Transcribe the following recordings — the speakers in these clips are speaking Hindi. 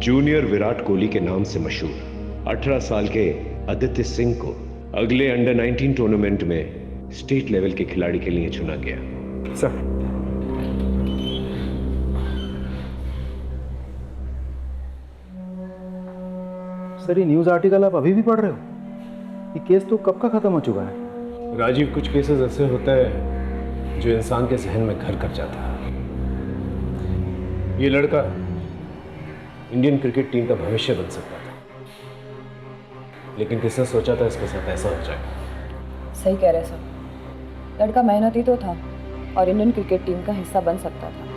जूनियर विराट कोहली के नाम से मशहूर 18 साल के आदित्य सिंह को अगले अंडर 19 टूर्नामेंट में स्टेट लेवल के खिलाड़ी के लिए चुना गया। सर, सर ये न्यूज़ आर्टिकल आप अभी भी पढ़ रहे हो? ये केस तो कब का खत्म हो चुका है। राजीव, कुछ केसेस ऐसे होते हैं जो इंसान के जहन में घर कर जाता है। ये लड़का इंडियन क्रिकेट टीम का भविष्य बन सकता था, लेकिन किसने सोचा था इसके साथ ऐसा हो जाएगा। सही कह रहे सर, लड़का मेहनती तो था और इंडियन क्रिकेट टीम का हिस्सा बन सकता था।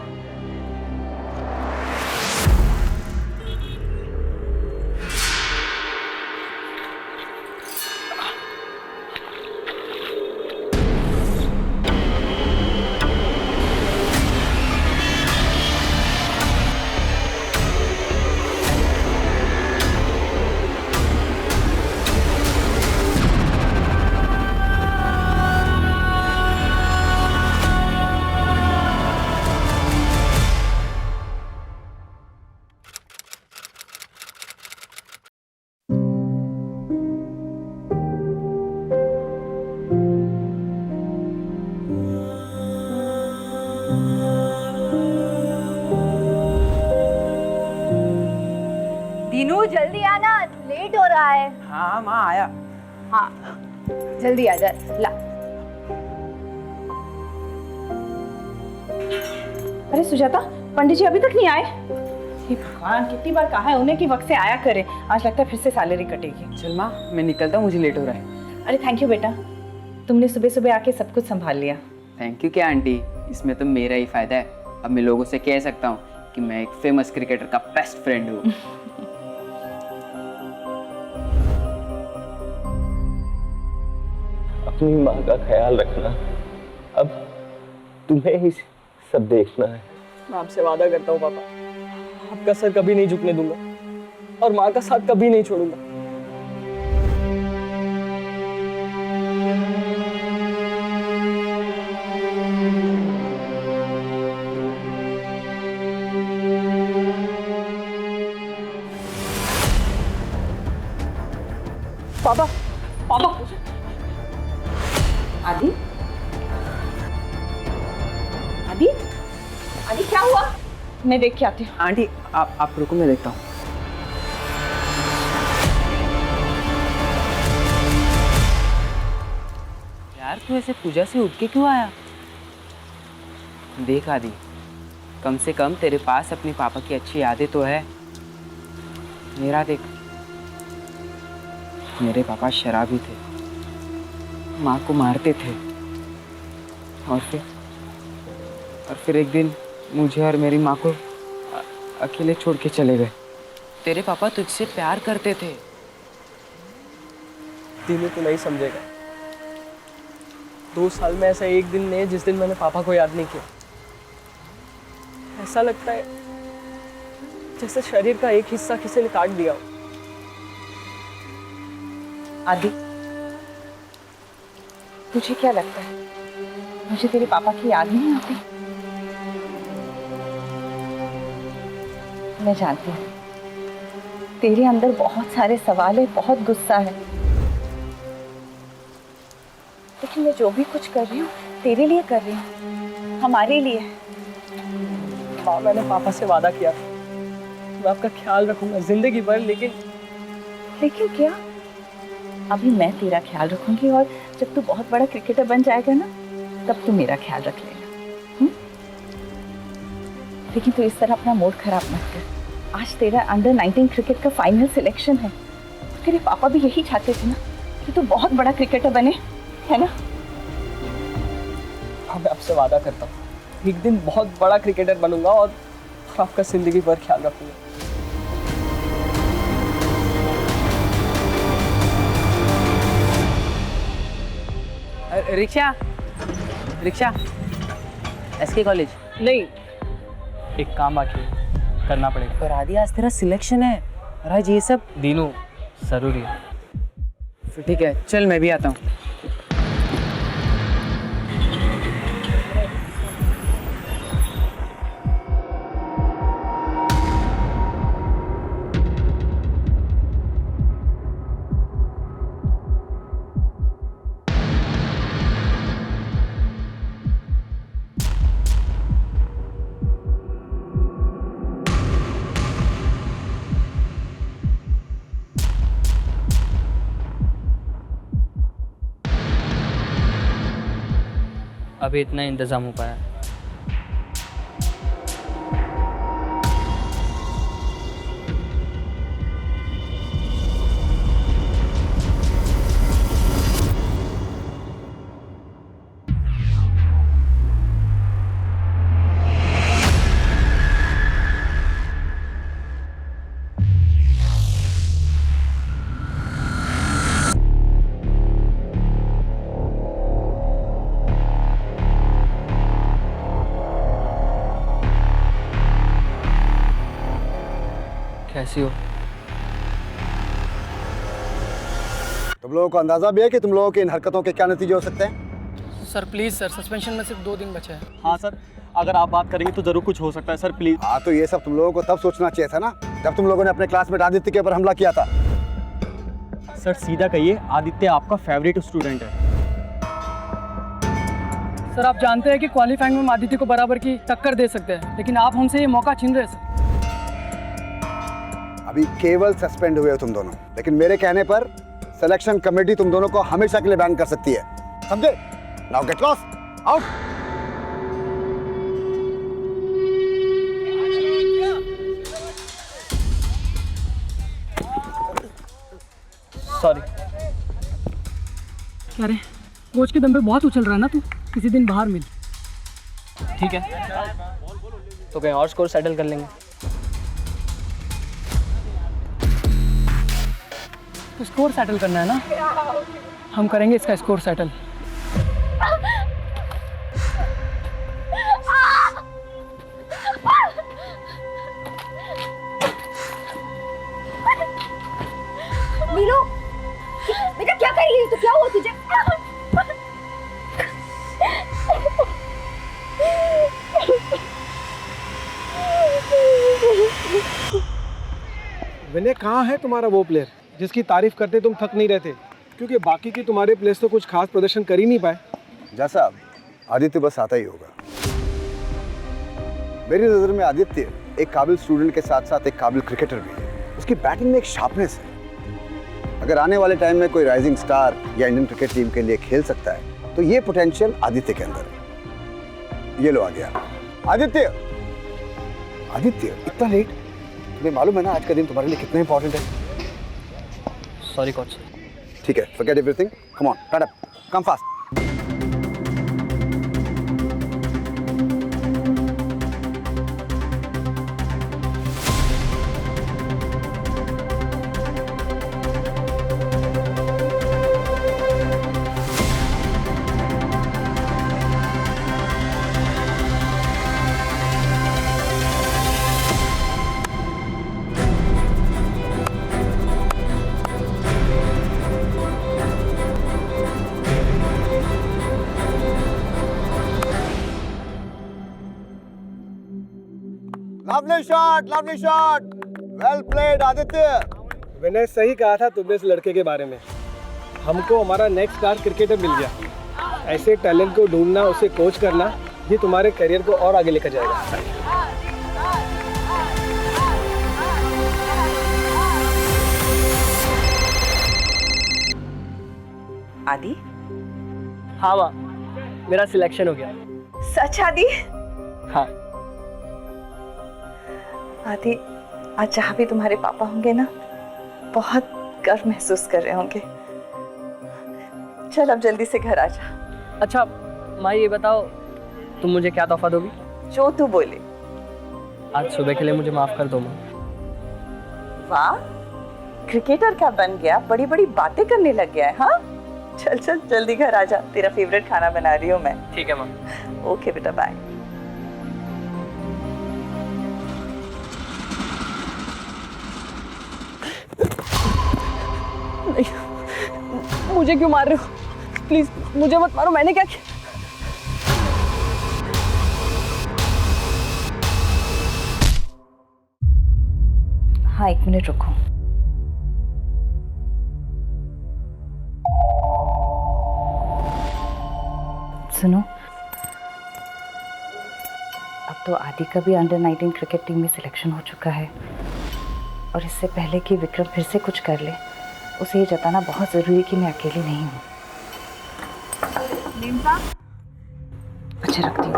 दीनू जल्दी आना, लेट हो रहा है। हाँ माँ आया। हाँ जल्दी आ जा। ला। अरे सुजाता, पंडित जी अभी तक नहीं आए? हे भगवान, कितनी बार कहा है उन्हें कि वक्त से आया करे। आज लगता है फिर से सैलरी कटेगी। चल माँ मैं निकलता हूँ, मुझे लेट हो रहा है। अरे थैंक यू बेटा, तुमने सुबह सुबह आके सब कुछ संभाल लिया। थैंक यू क्या आंटी, इसमें तो मेरा ही फायदा है। अब मैं लोगों से कह सकता हूँ कि मैं एक फेमस क्रिकेटर का बेस्ट फ्रेंड हूँ। अपनी माँ का ख्याल रखना, अब तुम्हें ही सब देखना है। मैं आपसे वादा करता हूँ पापा, आपका सर कभी नहीं झुकने दूंगा और माँ का साथ कभी नहीं छोड़ूंगा। पापा, पापा। आदि, आदि, आदि क्या हुआ? मैं देख के आती हूँ। आंटी आप रुको, मैं देखता हूँ। यार तू ऐसे पूजा से उठ के क्यों आया? देख आदि, कम से कम तेरे पास अपने पापा की अच्छी यादें तो है। मेरा देख, मेरे पापा शराबी थे, माँ को मारते थे और फिर एक दिन मुझे और मेरी माँ को अकेले छोड़ के चले गए। तेरे पापा तुझसे प्यार करते थे। दीनू तू नहीं समझेगा, 2 साल में ऐसा एक नहीं है जिस दिन मैंने पापा को याद नहीं किया। ऐसा लगता है जैसे शरीर का एक हिस्सा किसी ने काट दिया हो। आदि, तुझे क्या लगता है मुझे तेरे पापा की याद नहीं आती? मैं जानती हूँ तेरे अंदर बहुत सारे सवाल है, बहुत गुस्सा है, लेकिन मैं जो भी कुछ कर रही हूँ तेरे लिए कर रही हूँ, हमारे लिए। माँ, मैंने पापा से वादा किया मैं आपका ख्याल रखूंगा जिंदगी भर। लेकिन क्या? अभी मैं तेरा ख्याल रखूंगी और जब तू बहुत बड़ा क्रिकेटर बन जाएगा ना, तब तू मेरा ख्याल रख लेगा। लेकिन तू इस तरह अपना मूड खराब मत कर। आज तेरा अंडर 19 क्रिकेट का फाइनल सिलेक्शन है। तेरे पापा भी यही चाहते थे ना कि तू बहुत बड़ा क्रिकेटर बने, है ना? हाँ, मैं आपसे वादा करता हूँ एक दिन बहुत बड़ा क्रिकेटर बनूंगा और आपका जिंदगी भर ख्याल रखूंगा। रिक्शा एसके कॉलेज नहीं, एक काम बाकी है, करना पड़ेगा। पर आदि आज तेरा सिलेक्शन है और आज ये सब। दीनू जरूरी है। फिर ठीक है, चल मैं भी आता हूँ। अभी इतना इंतज़ाम हो पाया। कैसी हो? तुम लोगों को अंदाजा भी है कि तुम लोगों की इन हरकतों के क्या नतीजे हो सकते हैं? सर प्लीज़ सर, सस्पेंशन में सिर्फ 2 दिन बचे हैं। हाँ सर, अगर आप बात करेंगे तो ज़रूर कुछ हो सकता है सर, प्लीज़। हाँ, तो ये सब तुम लोगों को तब सोचना चाहिए था ना, जब तुम लोगों ने अपने क्लासमेट आदित्य के ऊपर हमला किया था। सर सीधा कहिए, आदित्य आपका फेवरेट स्टूडेंट है। सर आप जानते हैं कि क्वालिफाइंग में हम आदित्य को बराबर की टक्कर दे सकते हैं, लेकिन आप हमसे ये मौका छीन रहे हैं सर। अभी केवल सस्पेंड हुए हो तुम दोनों, लेकिन मेरे कहने पर सिलेक्शन कमेटी तुम दोनों को हमेशा के लिए बैन कर सकती है, समझे? Now get lost, out. Sorry. क्या रे, कोच के दम पे बहुत उछल रहा है ना तू, किसी दिन बाहर मिल। ठीक है, तो कहीं और स्कोर सेटल कर लेंगे। तो स्कोर सेटल करना है ना, हम करेंगे इसका स्कोर सेटल। नीलू, बेटा क्या कर रही है तू? क्या हुआ तुझे? विनय, कहाँ है तुम्हारा वो प्लेयर जिसकी तारीफ करते तुम थक नहीं रहते? क्योंकि बाकी के तुम्हारे प्लेयर्स तो कुछ खास प्रदर्शन कर ही नहीं पाए। जैसा आदित्य बस आता ही होगा। मेरी नजर में आदित्य एक काबिल स्टूडेंट के साथ साथ एक काबिल क्रिकेटर भी है। उसकी बैटिंग में एक शार्पनेस है। अगर आने वाले टाइम में कोई राइजिंग स्टार या इंडियन क्रिकेट टीम के लिए खेल सकता है तो ये पोटेंशियल आदित्य के अंदर है। ये लो आ गया आदित्य। आदित्य, इतना लेट? तुम्हें मालूम है ना आज का दिन तुम्हारे लिए कितना इंपॉर्टेंट है? Sorry coach. ठीक है, forget everything. Come on, stand up. Come fast. Lovely shot. Well played, Aditya. विनय, सही कहा था तुमने इस लड़के के बारे में। हमको हमारा नेक्स्ट स्टार क्रिकेटर मिल गया। ऐसे टैलेंट को ढूंढना, उसे कोच करना, ये तुम्हारे करियर को और आगे लेकर जाएगा। आदि? हाँ माँ, मेरा सिलेक्शन हो गया। सच आदि? हाँ। आदि, आज जहाँ भी तुम्हारे पापा होंगे ना, बहुत गर्व महसूस कर रहे होंगे। चल अब जल्दी से घर आ जा। अच्छा माँ, ये बताओ तुम मुझे क्या तोहफा दोगी? जो तू बोले। आज सुबह के लिए मुझे माफ कर दो माँ। वाह, क्रिकेटर क्या बन गया, बड़ी बड़ी बातें करने लग गया है। हाँ, चल चल जल्दी घर आ जा, तेरा फेवरेट खाना बना रही हूँ मैं। ठीक है माँ। ओके बेटा, बाय। मुझे क्यों मार रहे हो? प्लीज मुझे मत मारो, मैंने क्या किया? हाँ, 1 मिनट रुको। सुनो, अब तो आदि का भी अंडर 19 क्रिकेट टीम में सिलेक्शन हो चुका है, और इससे पहले कि विक्रम फिर से कुछ कर ले, उसे ये जताना बहुत ज़रूरी है कि मैं अकेली नहीं हूँ। अच्छा रखती हूँ।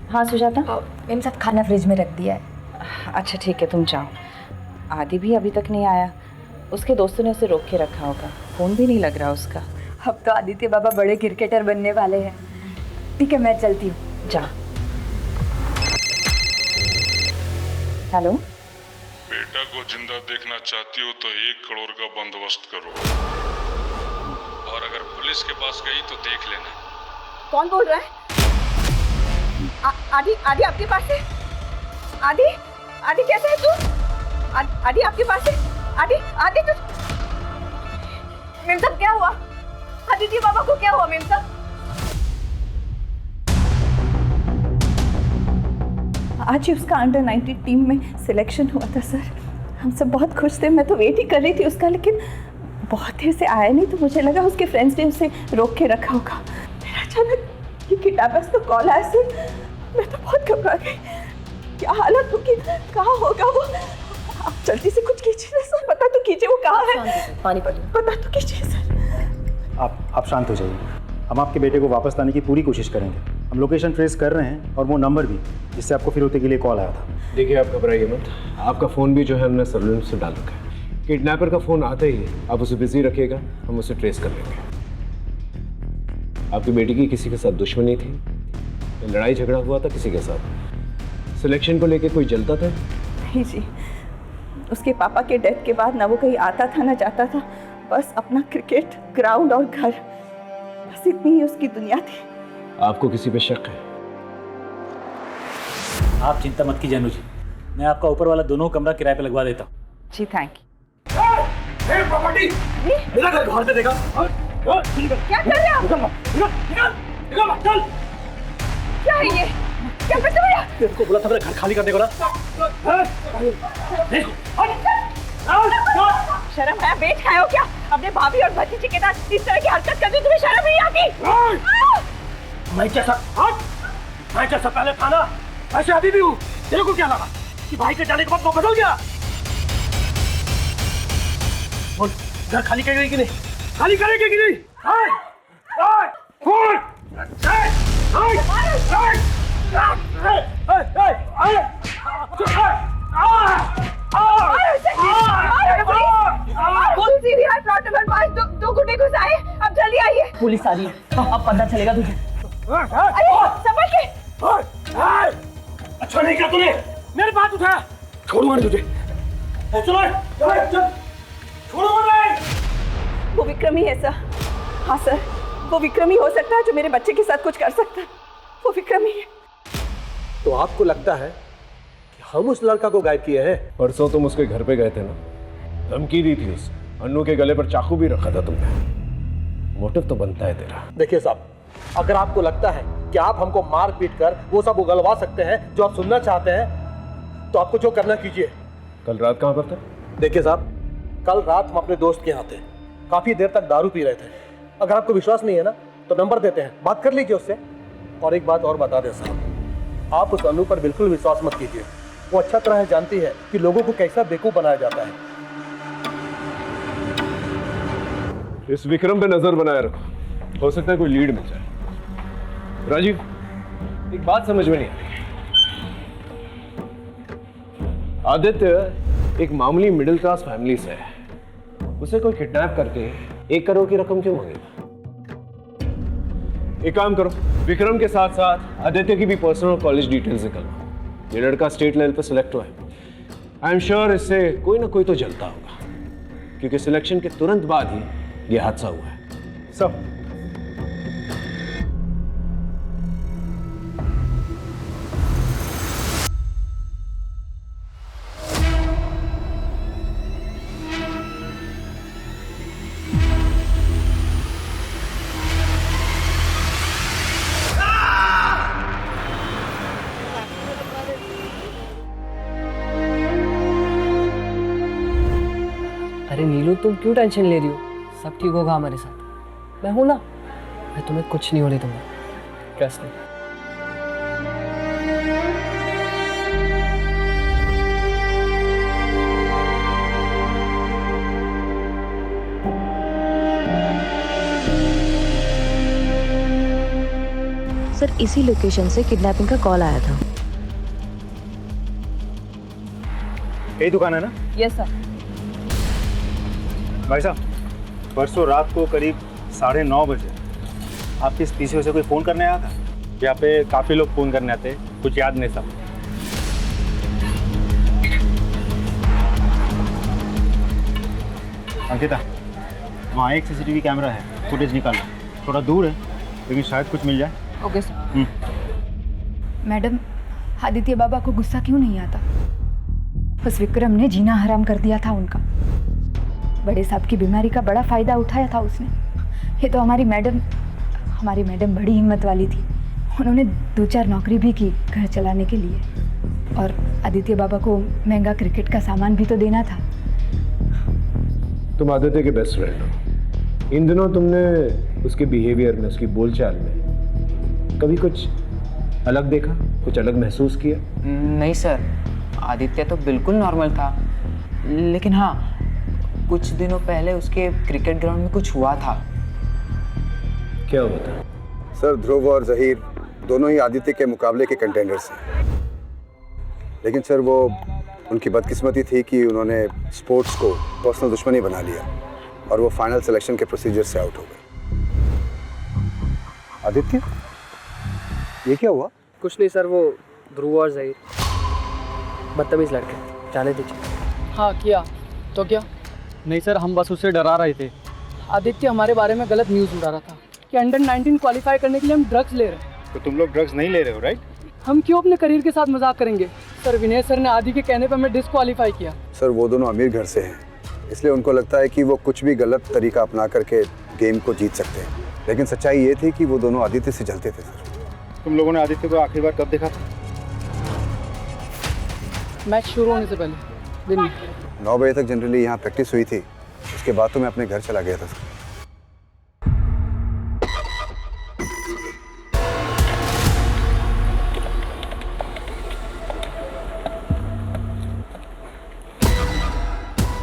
हाँ सुजाता। मैम साहब खाना फ्रिज में रख दिया है। अच्छा ठीक है, तुम जाओ। आदि भी अभी तक नहीं आया, उसके दोस्तों ने उसे रोक के रखा होगा, फोन भी नहीं लग रहा उसका। अब तो आदित्य बाबा बड़े क्रिकेटर बनने वाले हैं। ठीक है मैं चलती हूँ। जा। हेलो। बेटा को जिंदा देखना चाहती हो तो 1 करोड़ का बंदोबस्त करो, और अगर पुलिस के पास गई तो देख लेना। कौन बोल रहा है? आदि, आदि आपके पास है? आदि, आदि कैसे है तू? आदि आपके पास है? आदि, आदि तू? मेम साहब क्या हुआ? आदित्य बाबा को क्या हुआ मेम साहब? आज ही उसका अंडर 90 टीम में सिलेक्शन हुआ था सर। हम सब बहुत खुश थे, मैं तो वेट ही कर रही थी उसका, लेकिन बहुत देर से आया नहीं तो मुझे लगा उसके फ्रेंड्स ने उसे रोक के रखा होगा। फिर अचानक ये किडनैपर्स का कॉल आया सर, मैं तो बहुत घबरा गई। क्या हालत होगी, कहाँ होगा वो? आप जल्दी से कुछ कीजिए सर, पता तो कीजिए वो कहाँ है। पानी पड़ी। पता तो कीजिए सर। आप शांत हो जाइए, हम आपके बेटे को वापस लाने की पूरी कोशिश करेंगे। हम लोकेशन ट्रेस कर रहे हैं और वो नंबर भी जिससे आपको फिरौती के लिए कॉल आया था। देखिए आप घबराइए मत, आपका फ़ोन भी जो है हमने सर्विलेंस से डाल रखा है। किडनैपर का फ़ोन आता ही है, आप उसे बिजी रखिएगा, हम उसे ट्रेस कर लेंगे। आपकी बेटी की किसी के साथ दुश्मनी थी, लड़ाई झगड़ा हुआ था किसी के साथ? सिलेक्शन को लेके कोई जलता था? नहीं जी, उसके पापा के डेथ के बाद ना वो कहीं आता था ना जाता था, बस अपना क्रिकेट ग्राउंड और घर, बस इतनी ही उसकी दुनिया थी। आपको किसी पे शक है? आप चिंता मत कीजिए अनुज, मैं आपका ऊपर वाला दोनों कमरा किराए पे लगवा देता हूँ। जी थैंक यू। प्रॉपर्टी मेरा घर बाहर से देखा। क्या कर रहे हो? निकल चल। क्या है ये? क्या करते हो? तेरे को बोला था मेरा घर खाली करने को ना। शर्म है, बेच खाए हो क्या? अपने भाभी और भतीजे के साथ इस तरह की हरकत करनी तुम्हें शर्म नहीं आती? मैं जैसा पहले था ना ऐसे अभी भी हूँ। तेरे को क्या लगा कि भाई के जाने के बाद वो बदल गया? बोल, घर खाली करेगी कि नहीं? खाली करेगी कि नहीं? दो गुंडे घुस आए, अब जल्दी आइए। पुलिस आ रही है, अब पता चलेगा तुझे। समझ के। अच्छा नहीं किया तूने, मेरे बात उठाया। छोड़ूंगा नहीं तुझे। चलो चल, छोड़ूंगा नहीं। वो विक्रमी है सर। हाँ सर, वो विक्रमी हो सकता है जो मेरे बच्चे के साथ कुछ कर सकता है। वो विक्रमी है। तो आपको लगता है कि हम उस लड़का को गायब किए हैं? परसों तुम उसके घर पे गए थे ना, धमकी दी थी उसे, अन्नू के गले पर चाकू भी रखा था तुमने। मोटिव तो बनता है तेरा। देखिए साहब, अगर आपको लगता है कि आप हमको मार पीट कर वो सब उगलवा सकते हैं जो आप सुनना चाहते हैं, तो आपको जो करना कीजिए। कल रात कहाँ पर थे? देखिए साहब, कल रात हम अपने दोस्त के यहाँ थे, काफी देर तक दारू पी रहे थे। अगर आपको विश्वास नहीं है ना तो नंबर देते हैं, बात कर लीजिए उससे। और एक बात और बता दें साहब, आप उस अनु पर बिल्कुल विश्वास मत कीजिए। वो अच्छा तरह जानती है कि लोगों को कैसा बेवकूफ बनाया जाता है। इस विक्रम पे नजर बनाए रखो, हो सकता है कोई लीड मिल जाए। राजीव, एक बात समझ में नहीं आ रही। आदित्य एक मामूली मिडिल क्लास फैमिली से है, उसे कोई किडनैप करके 1 करोड़ की रकम क्यों मांगेगा? एक काम करो, विक्रम के साथ साथ आदित्य की भी पर्सनल कॉलेज डिटेल्स निकलवाओ। ये लड़का स्टेट लेवल पे सिलेक्ट हुआ है। आई एम श्योर इससे कोई ना कोई तो जलता होगा, क्योंकि सिलेक्शन के तुरंत बाद ही ये हादसा हुआ है। सब अरे नीलू, तुम क्यों टेंशन ले रही हो? सब ठीक होगा हमारे साथ, मैं हूं ना। मैं तुम्हें कुछ नहीं होने दूंगा, ट्रस्ट मी। सर इसी लोकेशन से किडनैपिंग का कॉल आया था। यही दुकान है ना? Yes sir. भाई साहब, परसों रात को करीब 9:30 बजे आपके इस पीछे से कोई फ़ोन करने आया था? यहाँ पे काफ़ी लोग फ़ोन करने आते हैं, कुछ याद नहीं सब। अंकिता, वहाँ एक CCTV कैमरा है, फुटेज निकालो। थोड़ा दूर है लेकिन शायद कुछ मिल जाए। Okay sir. मैडम, आदित्य बाबा को गुस्सा क्यों नहीं आता? उस विक्रम ने जीना हराम कर दिया था उनका। बड़े साहब की बीमारी का बड़ा फायदा उठाया था उसने। ये तो हमारी मैडम बड़ी हिम्मत वाली थी। उन्होंने 2-4 नौकरी भी की घर चलाने के लिए, और आदित्य बाबा को महंगा क्रिकेट का सामान भी तो देना था। तुम आदित्य के बेस्ट फ्रेंड हो। इन दिनों तुमने उसके बिहेवियर में, उसकी बोलचाल में कभी कुछ अलग देखा, कुछ अलग महसूस किया? नहीं सर, आदित्य तो बिल्कुल नॉर्मल था। लेकिन हाँ, कुछ दिनों पहले उसके क्रिकेट ग्राउंड में कुछ हुआ था। क्या हुआ था? सर, ध्रुव और जहीर दोनों ही आदित्य के मुकाबले के कंटेंडर्स हैं। लेकिन सर, वो उनकी बदकिस्मती थी कि उन्होंने स्पोर्ट्स को पर्सनल दुश्मनी बना लिया और वो फाइनल सिलेक्शन के प्रोसीजर से आउट हो गए। आदित्य, ये क्या हुआ? कुछ नहीं सर, वो ध्रुव और जहीर बदतमीज लड़के, जाने दीजिए। हाँ किया तो क्या? नहीं सर, हम बस उससे डरा रहे थे। आदित्य हमारे बारे में गलत न्यूज़ उड़ा रहा था कि अंडर 19 क्वालिफाई करने के लिए हम ड्रग्स ले रहे हैं। तो तुम लोग ड्रग्स नहीं ले रहे हो, राइट? हम क्यों अपने करियर के साथ मजाक करेंगे? सर, विनय सर ने आदि के कहने पर हमें डिस्क्वालीफाई किया। सर, वो दोनों अमीर घर से हैं, इसलिए उनको लगता है कि वो कुछ भी गलत तरीका अपना करके गेम को जीत सकते हैं। लेकिन सच्चाई ये थी कि वो दोनों आदित्य से जलते थे। सर, तुम लोगों ने आदित्य को आखिरी बार कब देखा था? मैच शुरू होने से पहले दिन 9 बजे तक जनरली यहाँ प्रैक्टिस हुई थी। उसके बाद तो मैं अपने घर चला गया था। सर,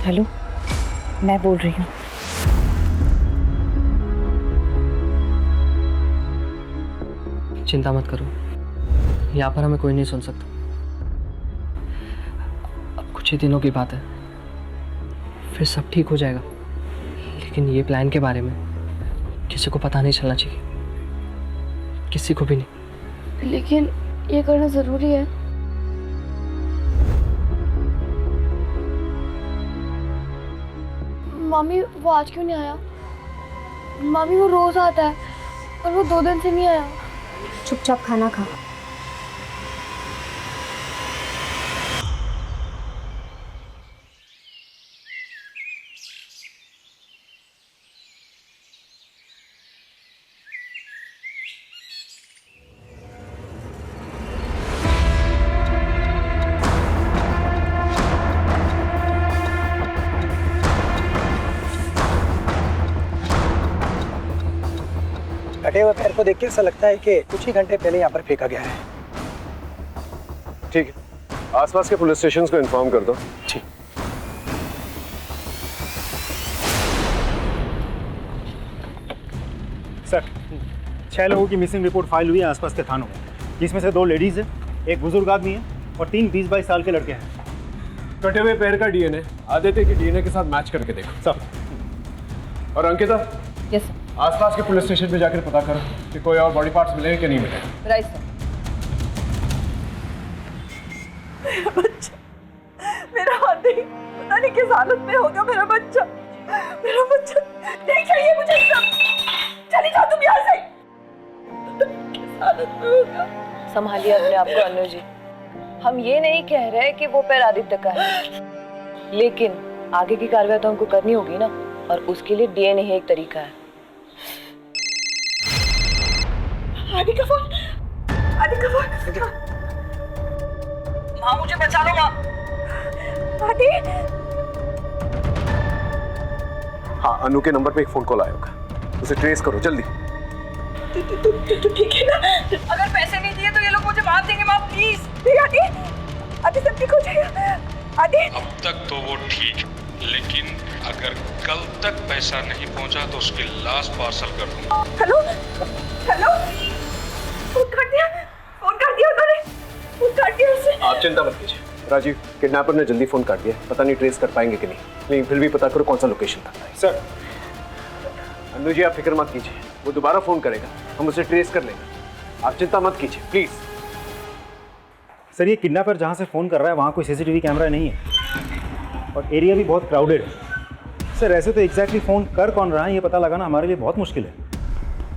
हेलो, मैं बोल रही हूँ। चिंता मत करो, यहाँ पर हमें कोई नहीं सुन सकता। अब कुछ ही दिनों की बात है, फिर सब ठीक हो जाएगा। लेकिन ये प्लान के बारे में किसी को पता नहीं चलना चाहिए, किसी को भी नहीं। लेकिन ये करना ज़रूरी है। मामी, वो आज क्यों नहीं आया? मामी, वो रोज आता है और वो 2 दिन से नहीं आया। चुपचाप खाना खा। कटे हुए पैर को देख के ऐसा लगता है कि कुछ ही घंटे पहले यहाँ पर फेंका गया है। ठीक है, आसपास के पुलिस स्टेशंस को इन्फॉर्म कर दो। ठीक। सर, 6 लोगों की मिसिंग रिपोर्ट फाइल हुई है आसपास के थानों में, जिसमें से 2 लेडीज है, एक बुजुर्ग आदमी है और 3 20-22 साल के लड़के हैं। कटे हुए पैर का डीएनए आदित्य के डीएनए के साथ मैच करके देखो। सब। और अंकिता, यस सर। आसपास के पुलिस स्टेशन पे जाकर पता करो कि कोई और बॉडी पार्ट्स मिले कि नहीं मिले। Right sir. मेरा बच्चा, मेरा आदि पता नहीं किस हालत में होगा। मेरा बच्चा नहीं चाहिए मुझे। सब चली जाओ तुम यहाँ से। किस हालत में होगा? संभालिए अपने आप को अनु जी। हम ये नहीं कह रहे कि वो पैर आदित्य का है, लेकिन आगे की कार्रवाई तो हमको करनी होगी ना, और उसके लिए डीएनए ही एक तरीका है। आदि का फोन। माँ, मुझे बचा लो माँ। आदि। हाँ, अनु के नंबर पे एक फोन कॉल आया होगा, उसे ट्रेस करो जल्दी। तू ठीक है ना? अगर पैसे नहीं दिए तो ये लोग मुझे मार देंगे माँ, प्लीज। आदि सब ठीक हो जाएगा। आदि, अब तक तो वो ठीक, लेकिन अगर कल तक पैसा नहीं पहुंचा तो उसकी लाश पार्सल कर दूंगा। हेलो, काट दिया उन्होंने, फोन काट दिया उसने। आप चिंता मत कीजिए राजीव, किडनैपर ने जल्दी फोन काट दिया, पता नहीं ट्रेस कर पाएंगे कि नहीं, लेकिन फिर भी पता करो कौन सा लोकेशन था। सर अन्नू जी आप फिक्र मत कीजिए, वो दोबारा फोन करेगा, हम उसे ट्रेस कर लेंगे, आप चिंता मत कीजिए प्लीज। सर ये किडनैपर जहाँ से फ़ोन कर रहा है वहाँ कोई सीसीटीवी कैमरा नहीं है और एरिया भी बहुत क्राउडेड है। सर ऐसे तो एग्जैक्टली फ़ोन कर कौन रहा है ये पता लगाना हमारे लिए बहुत मुश्किल है।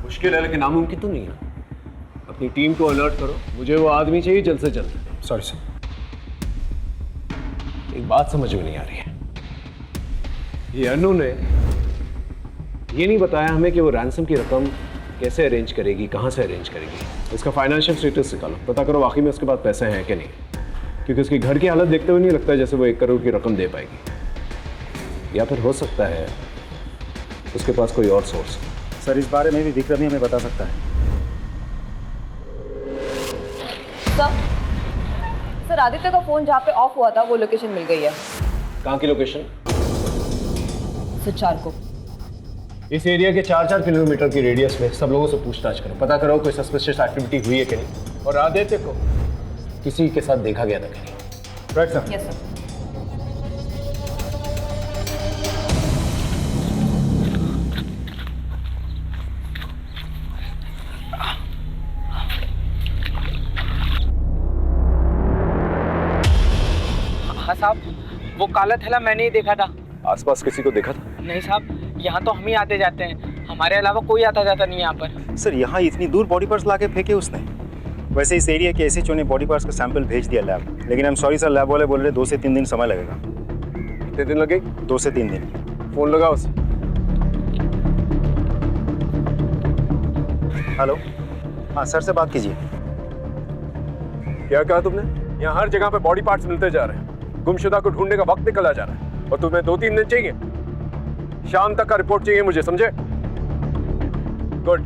मुश्किल है लेकिन नामुमकिन तो नहीं है। अपनी टीम को अलर्ट करो, मुझे वो आदमी चाहिए जल्द से जल्द। Sorry sir. एक बात समझ में नहीं आ रही है, ये अनु ने ये नहीं बताया हमें कि वो रैंसम की रकम कैसे अरेंज करेगी, कहाँ से अरेंज करेगी। इसका फाइनेंशियल स्टेटस निकालो, पता करो वाकई में उसके पास पैसे हैं कि नहीं, क्योंकि उसकी घर की हालत देखते हुए नहीं लगता जैसे वो 1 करोड़ की रकम दे पाएगी। या फिर हो सकता है उसके पास कोई और सोर्स। सर इस बारे में भी विक्रम ही हमें बता सकता है। सर आदित्य का फोन जहाँ पे ऑफ हुआ था वो लोकेशन मिल गई है। कहाँ की लोकेशन? सुचार को। इस एरिया के 4-4 किलोमीटर की रेडियस में सब लोगों से पूछताछ करो, पता करो कोई सस्पिशियस एक्टिविटी हुई है कि नहीं, और आदित्य को किसी के साथ देखा गया था कि नहीं। Right sir. Yes sir. हाँ साहब, वो काला थैला मैंने ही देखा था। आसपास किसी को देखा था? नहीं साहब, यहाँ तो हम ही आते जाते हैं, हमारे अलावा कोई आता जाता नहीं है यहाँ पर। सर यहाँ इतनी दूर बॉडी पार्ट्स ला के फेंके उसने। वैसे इस एरिया के एसएचओ ने बॉडी पार्ट्स का सैंपल भेज दिया लैब, लेकिन I am sorry sir, lab वाले बोल रहे 2 से 3 दिन समय लगेगा। कितने दिन लगे? 2 से 3 दिन। फोन लगाओ उसे। हेलो, हाँ सर से बात कीजिए। क्या कहा तुमने? यहाँ हर जगह पे बॉडी पार्ट्स मिलते जा रहे हैं, गुमशुदा को ढूंढने का वक्त निकला जा रहा है, और तुम्हें 2-3 दिन चाहिए? शाम तक का रिपोर्ट चाहिए मुझे, समझे? गुड।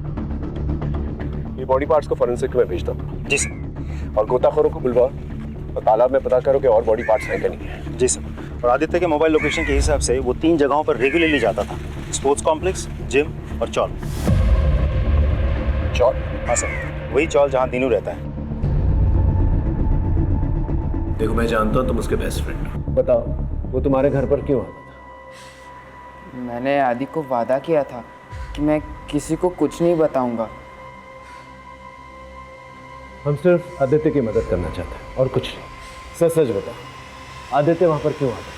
ये बॉडी पार्ट्स को फॉरेंसिक में भेजता हूँ। जी सर। और गोताखोरों को बुलवाओ और तालाब में पता करो कि और बॉडी पार्ट्स हैं कि नहीं है। जी सर। और आदित्य के मोबाइल लोकेशन के हिसाब से वो 3 जगहों पर रेगुलरली जाता था, स्पोर्ट्स कॉम्प्लेक्स, जिम और चौल। चौल? हाँ सर, वही चौल जहाँ दीनू रहता है। देखो मैं जानता हूँ तुम उसके बेस्ट फ्रेंड हो, बताओ वो तुम्हारे घर पर क्यों आता था? मैंने आदि को वादा किया था कि मैं किसी को कुछ नहीं बताऊंगा। हम सिर्फ आदित्य की मदद करना चाहते हैं और कुछ नहीं। सच सच बताओ, आदित्य वहाँ पर क्यों आता था?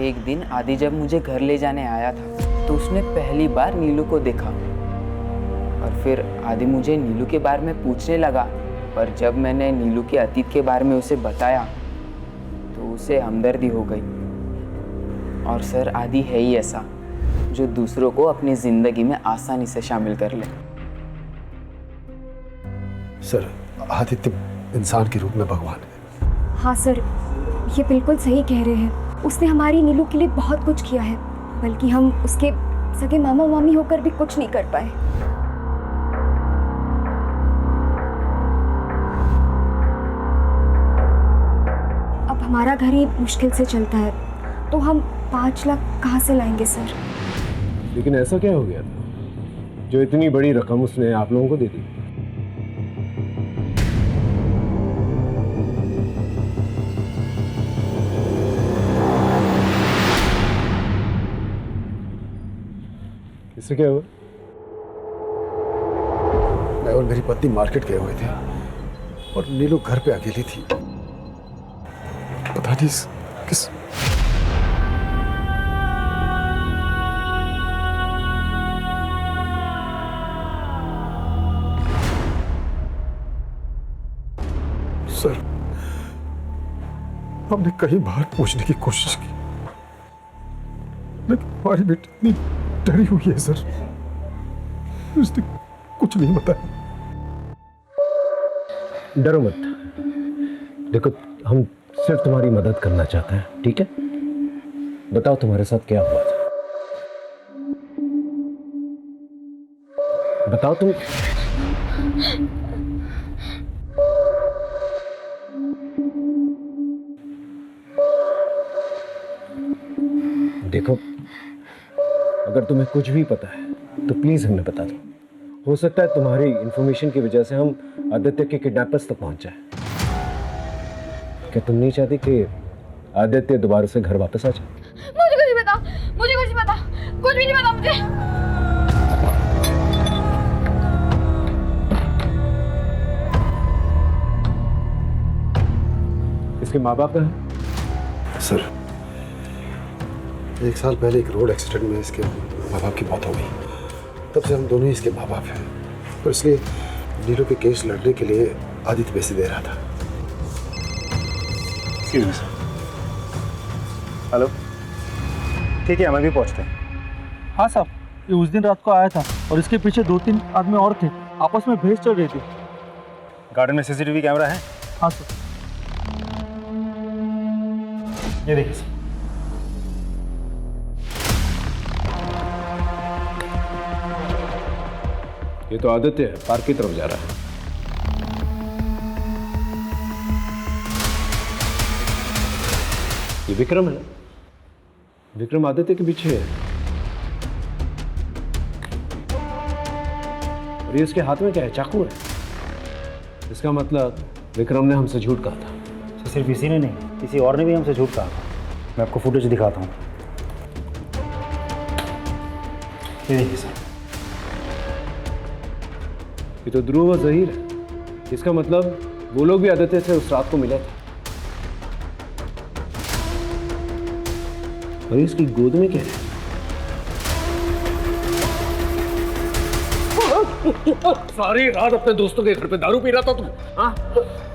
एक दिन आदि जब मुझे घर ले जाने आया था तो उसने पहली बार नीलू को देखा, और फिर आदि मुझे नीलू के बारे में पूछने लगा, पर जब मैंने नीलू के अतीत के बारे में उसे बताया तो उसे हमदर्दी हो गई। और सर आदि है ही ऐसा जो दूसरों को अपनी जिंदगी में आसानी से शामिल कर ले। सर आदित्य इंसान के रूप में भगवान है। हाँ सर, ये बिल्कुल सही कह रहे हैं। उसने हमारी नीलू के लिए बहुत कुछ किया है, बल्कि हम उसके सगे मामा मामी होकर भी कुछ नहीं कर पाए। अब हमारा घर ही मुश्किल से चलता है, तो हम 5 लाख कहाँ से लाएंगे सर? लेकिन ऐसा क्या हो गया था जो इतनी बड़ी रकम उसने आप लोगों को दे दी? इससे क्या हुआ? मैं और मेरी पत्नी मार्केट गए हुए थे और नीलू घर पे अकेली थी। पता नहीं किस सर, हमने कई बार पूछने की कोशिश की, लेकिन हमारी बेटी इतनी डरी हुई है सर, उसने कुछ नहीं बताया। डरो मत, देखो हम सिर्फ तुम्हारी मदद करना चाहते हैं, ठीक है? बताओ तुम्हारे साथ क्या हुआ था? बताओ तुम। देखो अगर तुम्हें कुछ भी पता है तो प्लीज हमें बता दो, हो सकता है तुम्हारी इंफॉर्मेशन की वजह से हम आदित्य के किडनैपर्स तक पहुंच जाए। क्या तुम नहीं चाहती कि आदित्य दोबारा से घर वापस आ जाए? मुझे कुछ नहीं पता, मुझे कुछ नहीं पता, कुछ भी नहीं पता मुझे। इसके माँ बाप है? सर, 1 साल पहले एक रोड एक्सीडेंट में इसके माँ बाप की मौत हो गई। तब से हम दोनों ही इसके माँ बाप हैं, तो इसलिए नीलू के केस लड़ने के लिए आदित्य पैसे दे रहा था। हेलो, ठीक है, हमें भी पहुंचते हैं। हाँ साहब, ये उस दिन रात को आया था और इसके पीछे 2-3 आदमी और थे, आपस में बहस चल रही थी। गार्डन में सीसीटीवी कैमरा है? हाँ सर। ये देखिए सर। ये तो आदित्य है, पार्क की तरफ जा रहा है। ये विक्रम है। विक्रम आदित्य के पीछे है और ये इसके हाथ में क्या है? चाकू है। इसका मतलब विक्रम ने हमसे झूठ कहा था। तो सिर्फ इसी ने नहीं, किसी और ने भी हमसे झूठ कहा था। मैं आपको फुटेज दिखाता हूँ। ये देखिए सर। ये तो ध्रुव और जहीर है। इसका मतलब वो लोग भी आदित्य से उस रात को मिले थे। और इसकी गोद में क्या है? सारी रात अपने दोस्तों के घर पे दारू पी रहा था तुम? हाँ?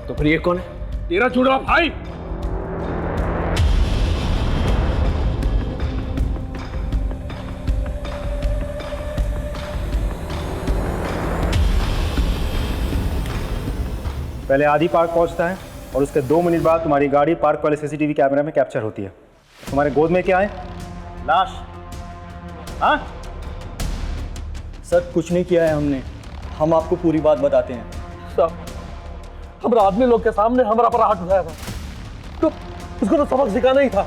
तो फिर ये कौन है? तेरा चुड़वा भाई? पहले आदि पार्क पहुंचता है और उसके 2 मिनट बाद तुम्हारी गाड़ी पार्क वाले सीसीटीवी कैमरे में कैप्चर होती है। तुम्हारे गोद में क्या है? लाश। हाँ सर, कुछ नहीं किया है हमने, हम आपको पूरी बात बताते हैं। साहब, हमारा आदमी लोग के सामने हमारा पर हाथ उठाया था, तो उसको तो सबक सिखाना ही था,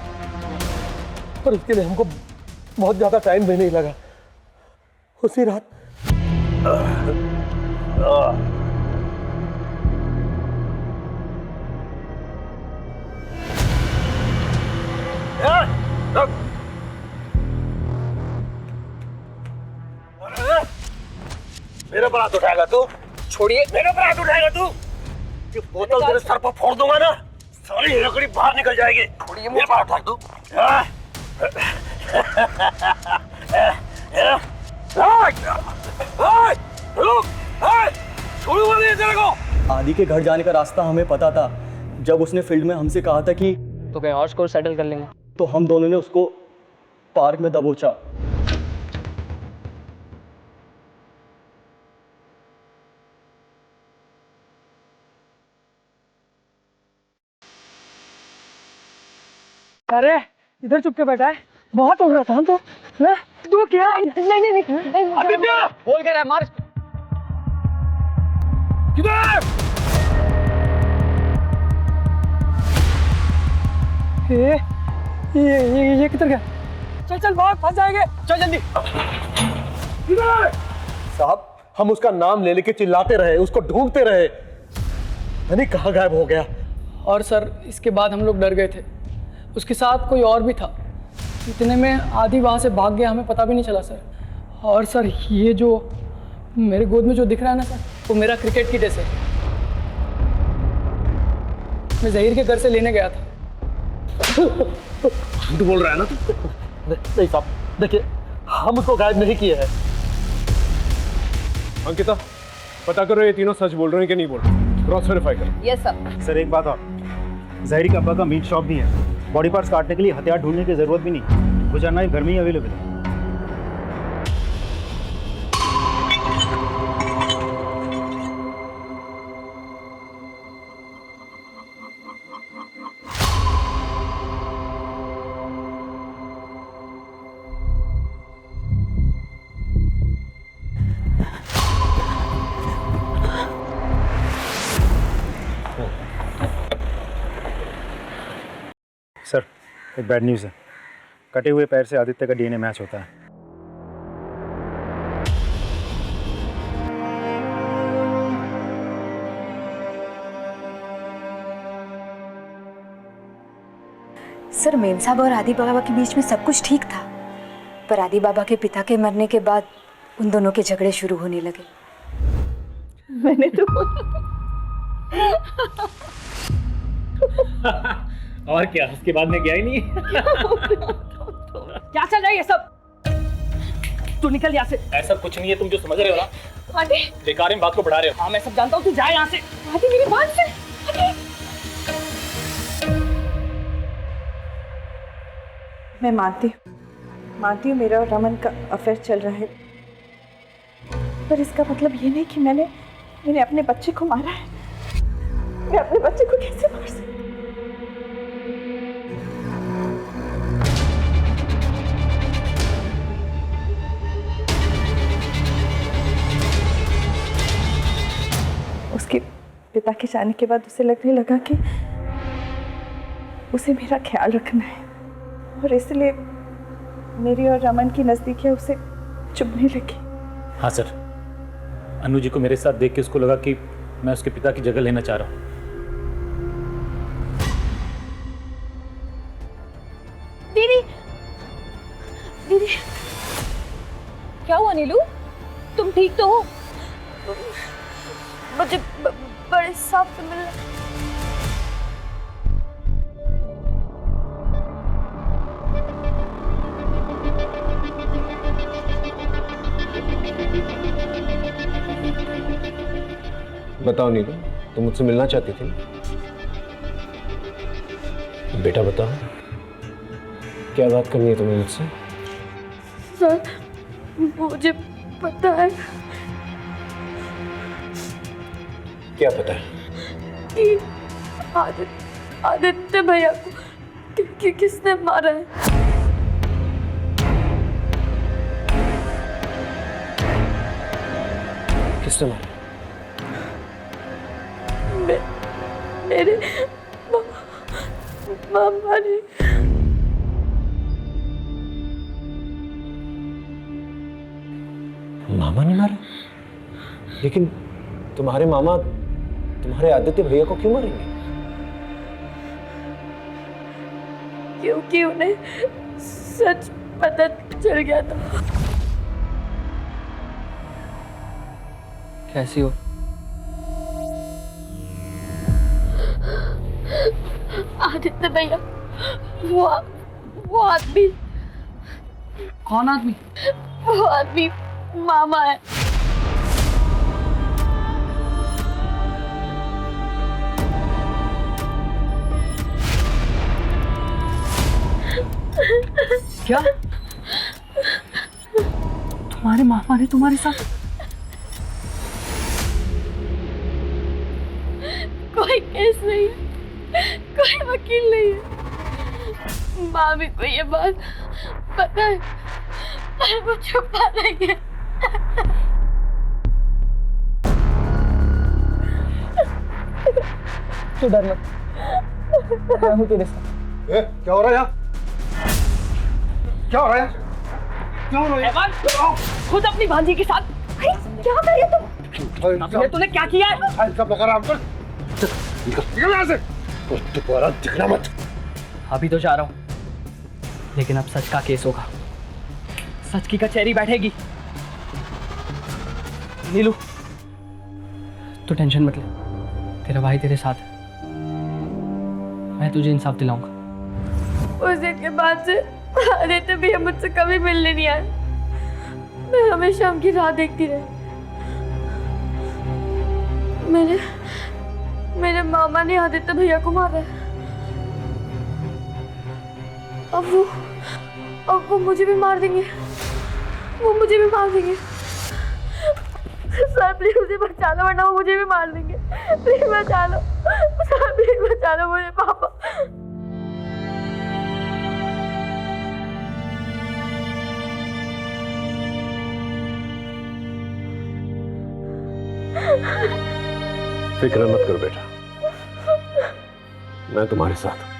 पर उसके लिए हमको बहुत ज्यादा टाइम भी नहीं लगा। उसी रात मेरे पर हाथ उठाएगा तू? छोड़िए, मेरे पर हाथ उठाएगा तू? ये बोतल तेरे सर पर फोड़ दूंगा ना, सारी लकड़ी बाहर निकल जाएगी। छोड़िए, मेरे पर उठा तू। छोड़ूंगा नहीं तेरे को। आदि के घर जाने का रास्ता हमें पता था। जब उसने फील्ड में हमसे कहा था कि तो कहीं और स्कोर सेटल कर लेंगे, तो हम दोनों ने उसको पार्क में दबोचा। अरे इधर चुप के बैठा है, बहुत उड़ रहा था तो। तू क्या? नहीं आदित्य बोल के रहा, मार किधर? ये किधर गया? चल भाग, फंस जाएंगे, चल जल्दी। किधर? साहब, हम उसका नाम ले लेके चिल्लाते रहे, उसको ढूंढते रहे, नहीं कहाँ गायब हो गया। और सर, इसके बाद हम लोग डर गए थे, उसके साथ कोई और भी था। इतने में आदि वहाँ से भाग गया, हमें पता भी नहीं चला सर। और सर, ये जो मेरे गोद में जो दिख रहा है ना सर, वो मेरा क्रिकेट किट है सर। मैं जहीर के घर से लेने गया था। तू बोल रहा है ना? नहीं साहब, देखिए, हम उसको गायब नहीं किए हैं। अंकिता, पता करो ये तीनों सच बोल रहे हैं कि नहीं बोल रहे। क्रॉस वेरीफाई करो। Yes sir. सर, एक बात और, जहीर के अब्बा का मीट शॉप भी है। बॉडी पार्ट्स काटने के लिए हथियार ढूंढने की जरूरत भी नहीं, वो जानना घर में ही अवेलेबल है। सर, एक बैड न्यूज़ है। कटे हुए पैर से आदित्य का डीएनए मैच होता है। सर मेम साहब और आदि बाबा के बीच में सब कुछ ठीक था, पर आदि बाबा के पिता के मरने के बाद उन दोनों के झगड़े शुरू होने लगे। मैंने तो और क्या, उसके बाद में गया ही नहीं। क्या चल रहा है ये सब? तू निकल यहाँ से। ऐसा कुछ नहीं है, तुम जो समझ रहे हो ना, आदि बेकार में बात को बढ़ा रहे हो। हाँ मैं सब जानता हूँ, तू जा यहाँ से। आदि मेरी बात से। आदि मैं मानती हूँ मेरा और रमन का अफेयर चल रहा है, पर इसका मतलब ये नहीं कि मैंने अपने बच्चे को मारा है। मैं अपने बच्चे को कैसे मार सकती? उसके पिता के जाने के बाद उसे लगने लगा कि उसे मेरा ख्याल रखना है, और इसलिए मेरी और रमन की नज़दीकियाँ उसे चुभने लगी। हाँ सर, अनु जी को मेरे साथ देख के उसको लगा कि मैं उसके पिता की जगह लेना चाह रहा हूँ। दीदी, दीदी क्या हुआ नीलू? तुम ठीक तो हो? मुझे बड़े साहब से मिलना। बताओ नीलू, तुम मुझसे मिलना चाहती थी? बेटा बताओ, क्या बात करनी है तुम्हें मुझसे? सर मुझे पता है क्या पता है? कि आदित्य भैया को किसने मारा है। किसने मारा? मेरे मामा ने। मामा ने मारा? लेकिन तुम्हारे मामा तुम्हारे आदित्य भैया को क्यों मारेंगे? क्योंकि उन्हें सच पता चल गया था। कैसी हो? आदित्य भैया, वो आदमी। कौन आदमी? वो आदमी मामा है। क्या? तुम्हारे मामा ने तुम्हारे साथ? कोई केस नहीं, कोई वकील नहीं है। मामी को ये बात पता है, पर वो छुपा देंगे। तू डर मत, मैं हूँ तेरे साथ। क्या हो रहा है यहाँ? क्या हो रहा है? क्यों हो रहा है? खुद अपनी भांजी के साथ क्या कर रही है तुम? तूने क्या किया है? सब लगा रहा है। निकल यहाँ से। दोबारा दिखना मत। अभी तो जा रहा हूँ, लेकिन अब सच का केस होगा, सच की कचहरी बैठेगी। नीलू, तू टेंशन मत ले, तेरा भाई तेरे साथ है, मैं तुझे इंसाफ दिलाऊंगा। उस दिन के बाद से आदित्य भैया मुझसे कभी मिलने नहीं आए। मैं हमेशा उनकी राह देखती रही। मेरे मामा ने आदित्य भैया को मारा है। अब वो मुझे भी मार देंगे। वो मुझे भी मार देंगे। सर प्लीज मुझे बचा लो, वरना वो मुझे भी मार देंगे। प्लीज बचा लो सर, प्लीज बचा लो मुझे पापा। फिक्र मत करो बेटा, मैं तुम्हारे साथ हूं।